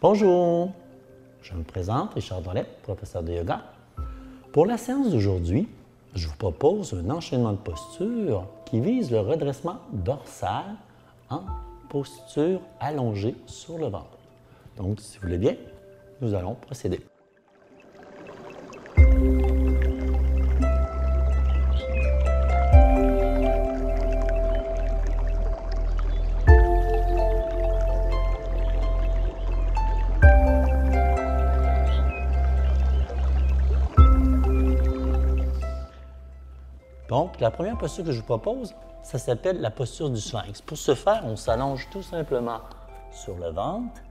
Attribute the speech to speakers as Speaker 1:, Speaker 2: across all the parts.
Speaker 1: Bonjour, je me présente, Richard Drolet, professeur de yoga. Pour la séance d'aujourd'hui, je vous propose un enchaînement de postures qui vise le redressement dorsal en posture allongée sur le ventre. Donc, si vous voulez bien, nous allons procéder. Donc, la première posture que je vous propose, ça s'appelle la posture du sphinx. Pour ce faire, on s'allonge tout simplement sur le ventre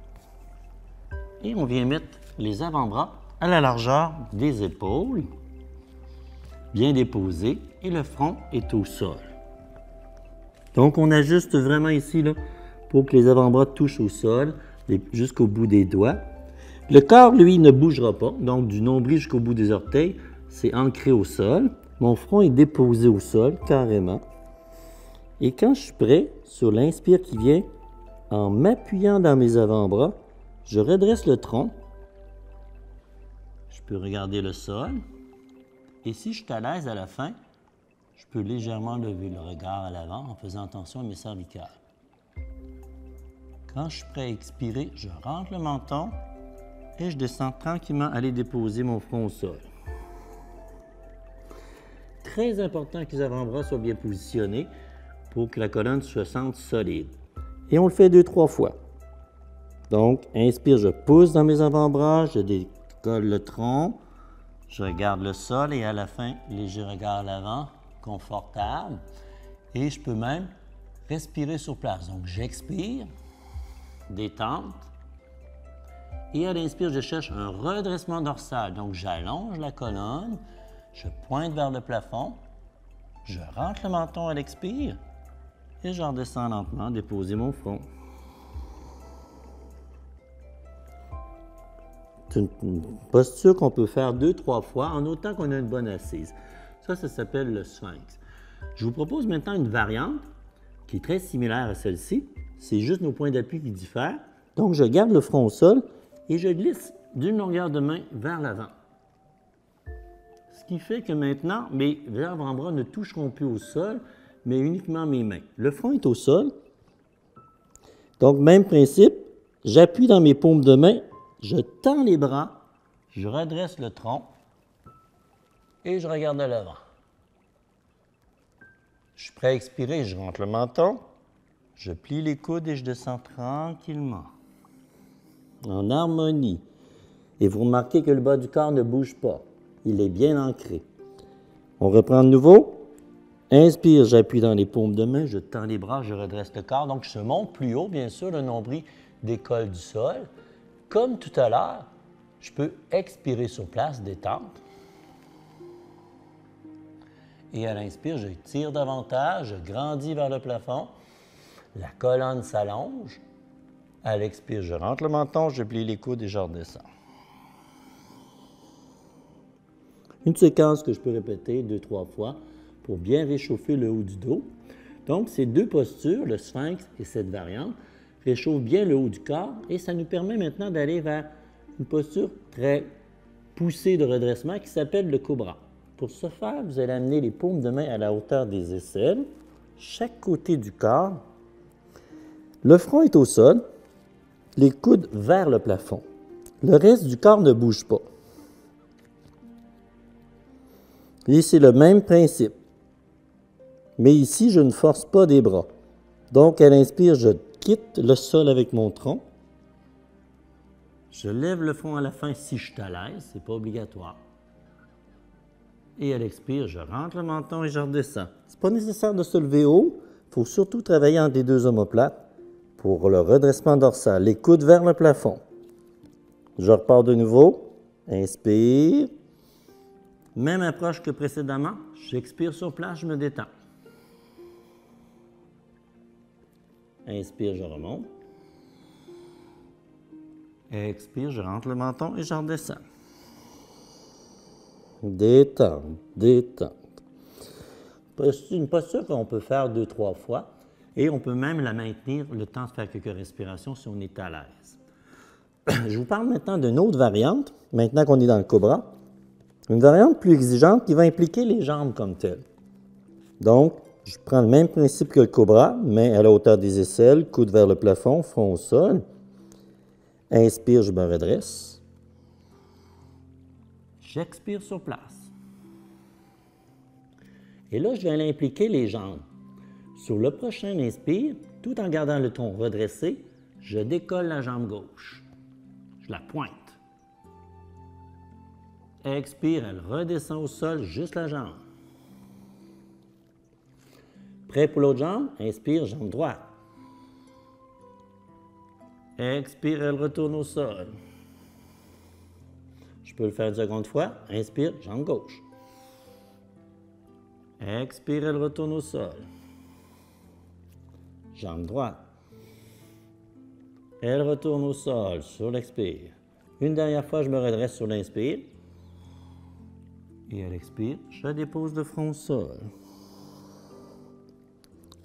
Speaker 1: et on vient mettre les avant-bras à la largeur des épaules, bien déposés, et le front est au sol. Donc, on ajuste vraiment ici là, pour que les avant-bras touchent au sol, jusqu'au bout des doigts. Le corps, lui, ne bougera pas, donc du nombril jusqu'au bout des orteils, c'est ancré au sol. Mon front est déposé au sol, carrément. Et quand je suis prêt, sur l'inspire qui vient, en m'appuyant dans mes avant-bras, je redresse le tronc. Je peux regarder le sol. Et si je suis à l'aise à la fin, je peux légèrement lever le regard à l'avant en faisant attention à mes cervicales. Quand je suis prêt à expirer, je rentre le menton et je descends tranquillement à aller déposer mon front au sol. Très important que les avant-bras soient bien positionnés pour que la colonne se sente solide. Et on le fait 2-3 fois. Donc, inspire, je pousse dans mes avant-bras, je décolle le tronc, je regarde le sol et à la fin, léger regard à l'avant, confortable. Et je peux même respirer sur place. Donc, j'expire, détente. Et à l'inspire, je cherche un redressement dorsal. Donc, j'allonge la colonne. Je pointe vers le plafond, je rentre le menton à l'expire et je redescends lentement, déposer mon front. C'est une posture qu'on peut faire 2-3 fois en autant qu'on a une bonne assise. Ça s'appelle le sphinx. Je vous propose maintenant une variante qui est très similaire à celle-ci. C'est juste nos points d'appui qui diffèrent. Donc, je garde le front au sol et je glisse d'une longueur de main vers l'avant. Ce qui fait que maintenant, mes avant-bras ne toucheront plus au sol, mais uniquement mes mains. Le front est au sol. Donc, même principe, j'appuie dans mes paumes de main, je tends les bras, je redresse le tronc et je regarde à l'avant. Je suis prêt à expirer, je rentre le menton, je plie les coudes et je descends tranquillement, en harmonie. Et vous remarquez que le bas du corps ne bouge pas. Il est bien ancré. On reprend de nouveau. Inspire, j'appuie dans les paumes de main, je tends les bras, je redresse le corps. Donc, je monte plus haut, bien sûr, le nombril décolle du sol. Comme tout à l'heure, je peux expirer sur place, détente. Et à l'inspire, je tire davantage, je grandis vers le plafond. La colonne s'allonge. À l'expire, je rentre le menton, je plie les coudes et je redescends. Une séquence que je peux répéter 2-3 fois pour bien réchauffer le haut du dos. Donc, ces deux postures, le sphinx et cette variante, réchauffent bien le haut du corps et ça nous permet maintenant d'aller vers une posture très poussée de redressement qui s'appelle le cobra. Pour ce faire, vous allez amener les paumes de main à la hauteur des aisselles, chaque côté du corps. Le front est au sol, les coudes vers le plafond. Le reste du corps ne bouge pas. Et c'est le même principe. Mais ici, je ne force pas des bras. Donc, à l'inspire, je quitte le sol avec mon tronc. Je lève le front à la fin si je suis à l'aise, ce n'est pas obligatoire. Et à l'expire, je rentre le menton et je redescends. Ce n'est pas nécessaire de se lever haut. Il faut surtout travailler entre les deux omoplates pour le redressement dorsal. Les coudes vers le plafond. Je repars de nouveau. Inspire. Même approche que précédemment, j'expire sur place, je me détends. Inspire, je remonte. Expire, je rentre le menton et je redescends. Détente, détente. C'est une posture qu'on peut faire 2-3 fois et on peut même la maintenir le temps de faire quelques respirations si on est à l'aise. Je vous parle maintenant d'une autre variante, maintenant qu'on est dans le cobra. Une variante plus exigeante qui va impliquer les jambes comme telles. Donc, je prends le même principe que le cobra, main à la hauteur des aisselles, coude vers le plafond, front au sol. Inspire, je me redresse. J'expire sur place. Et là, je vais aller impliquer les jambes. Sur le prochain inspire, tout en gardant le tronc redressé, je décolle la jambe gauche. Je la pointe. Expire, elle redescend au sol, juste la jambe. Prêt pour l'autre jambe? Inspire, jambe droite. Expire, elle retourne au sol. Je peux le faire une seconde fois. Inspire, jambe gauche. Expire, elle retourne au sol. Jambe droite. Elle retourne au sol sur l'expire. Une dernière fois, je me redresse sur l'inspire. Et à l'expire, je dépose le front au sol.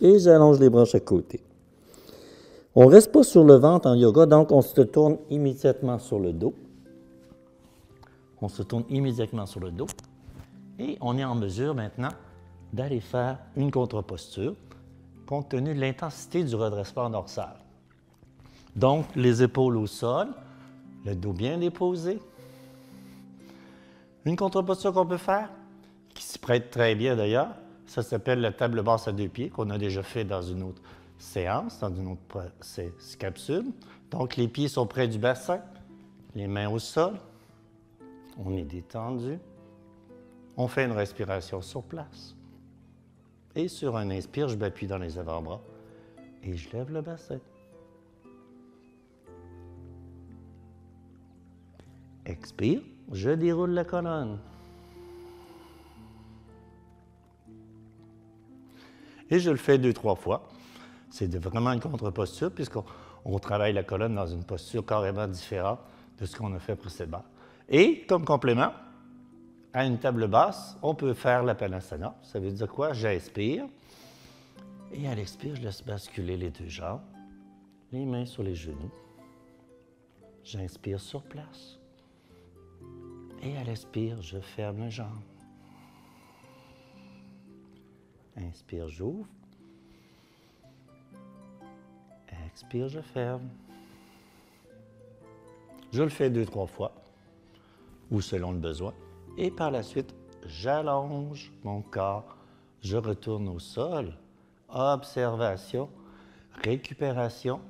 Speaker 1: Et j'allonge les bras chaque côté. On ne reste pas sur le ventre en yoga, donc on se tourne immédiatement sur le dos. On se tourne immédiatement sur le dos. Et on est en mesure maintenant d'aller faire une contre-posture compte tenu de l'intensité du redressement dorsal. Donc, les épaules au sol, le dos bien déposé. Une contre-posture qu'on peut faire, qui s'y prête très bien d'ailleurs, ça s'appelle la table basse à deux pieds, qu'on a déjà fait dans une autre séance, dans une autre capsule. Donc, les pieds sont près du bassin, les mains au sol. On est détendu. On fait une respiration sur place. Et sur un inspire, je m'appuie dans les avant-bras et je lève le bassin. Expire, je déroule la colonne. Et je le fais 2-3 fois. C'est vraiment une contre-posture puisqu'on travaille la colonne dans une posture carrément différente de ce qu'on a fait précédemment. Et comme complément, à une table basse, on peut faire la Padmasana. Ça veut dire quoi? J'inspire. Et à l'expire, je laisse basculer les deux jambes, les mains sur les genoux. J'inspire sur place. Et à l'expire, je ferme les jambes. Inspire, j'ouvre. Expire, je ferme. Je le fais 2-3 fois, ou selon le besoin. Et par la suite, j'allonge mon corps. Je retourne au sol. Observation, récupération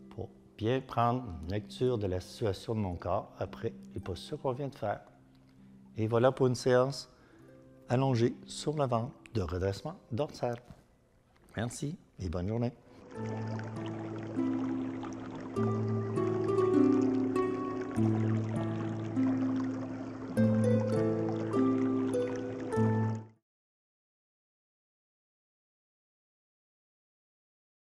Speaker 1: pour bien prendre une lecture de la situation de mon corps après les postures qu'on vient de faire. Et voilà pour une séance allongée sur le ventre de redressement dorsal. Merci et bonne journée.